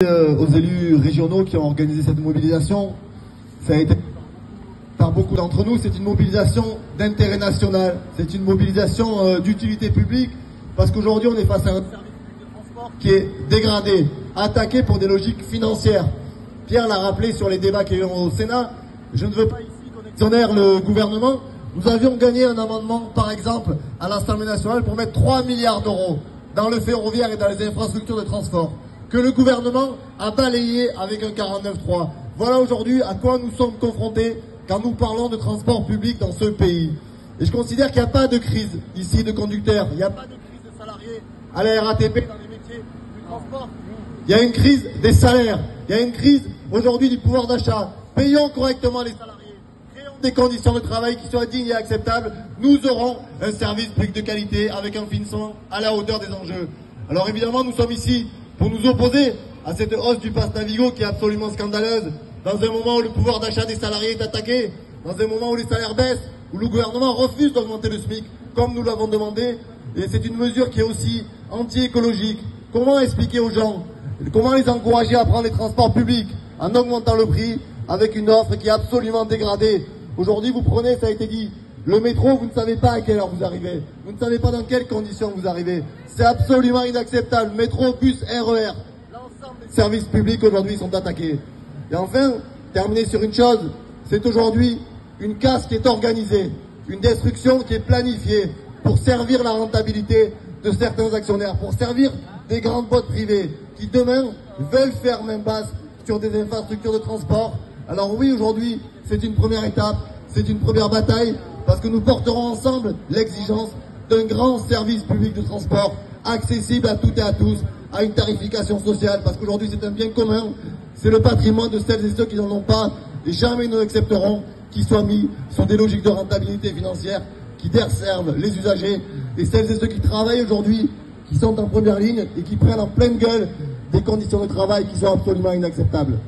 Aux élus régionaux qui ont organisé cette mobilisation. Ça a été par beaucoup d'entre nous, c'est une mobilisation d'intérêt national, c'est une mobilisation d'utilité publique, parce qu'aujourd'hui on est face à un service public de transport qui est dégradé, attaqué pour des logiques financières. Pierre l'a rappelé sur les débats qu'il y a eu au Sénat, je ne veux pas ici qu'on exonère le gouvernement. Nous avions gagné un amendement, par exemple, à l'Assemblée nationale pour mettre 3 milliards d'euros dans le ferroviaire et dans les infrastructures de transport, que le gouvernement a balayé avec un 49.3. Voilà aujourd'hui à quoi nous sommes confrontés quand nous parlons de transport public dans ce pays. Et je considère qu'il n'y a pas de crise ici de conducteurs, il n'y a pas de crise de salariés à la RATP dans les métiers du transport. Il y a une crise des salaires, il y a une crise aujourd'hui du pouvoir d'achat. Payons correctement les salariés, créons des conditions de travail qui soient dignes et acceptables. Nous aurons un service public de qualité avec un financement à la hauteur des enjeux. Alors évidemment, nous sommes ici pour nous opposer à cette hausse du pass Navigo qui est absolument scandaleuse, dans un moment où le pouvoir d'achat des salariés est attaqué, dans un moment où les salaires baissent, où le gouvernement refuse d'augmenter le SMIC, comme nous l'avons demandé, et c'est une mesure qui est aussi anti-écologique. Comment expliquer aux gens, comment les encourager à prendre les transports publics en augmentant le prix, avec une offre qui est absolument dégradée? Aujourd'hui, vous prenez, ça a été dit, le métro, vous ne savez pas à quelle heure vous arrivez. Vous ne savez pas dans quelles conditions vous arrivez. C'est absolument inacceptable. Métro, bus, RER. L'ensemble des services publics aujourd'hui sont attaqués. Et enfin, terminer sur une chose, c'est aujourd'hui une casse qui est organisée, une destruction qui est planifiée pour servir la rentabilité de certains actionnaires, pour servir des grandes boîtes privées qui demain veulent faire main basse sur des infrastructures de transport. Alors oui, aujourd'hui, c'est une première étape, c'est une première bataille, parce que nous porterons ensemble l'exigence d'un grand service public de transport accessible à toutes et à tous, à une tarification sociale, parce qu'aujourd'hui c'est un bien commun, c'est le patrimoine de celles et ceux qui n'en ont pas, et jamais nous n'accepterons qu'il soit mis sur des logiques de rentabilité financière qui desservent les usagers et celles et ceux qui travaillent aujourd'hui, qui sont en première ligne et qui prennent en pleine gueule des conditions de travail qui sont absolument inacceptables.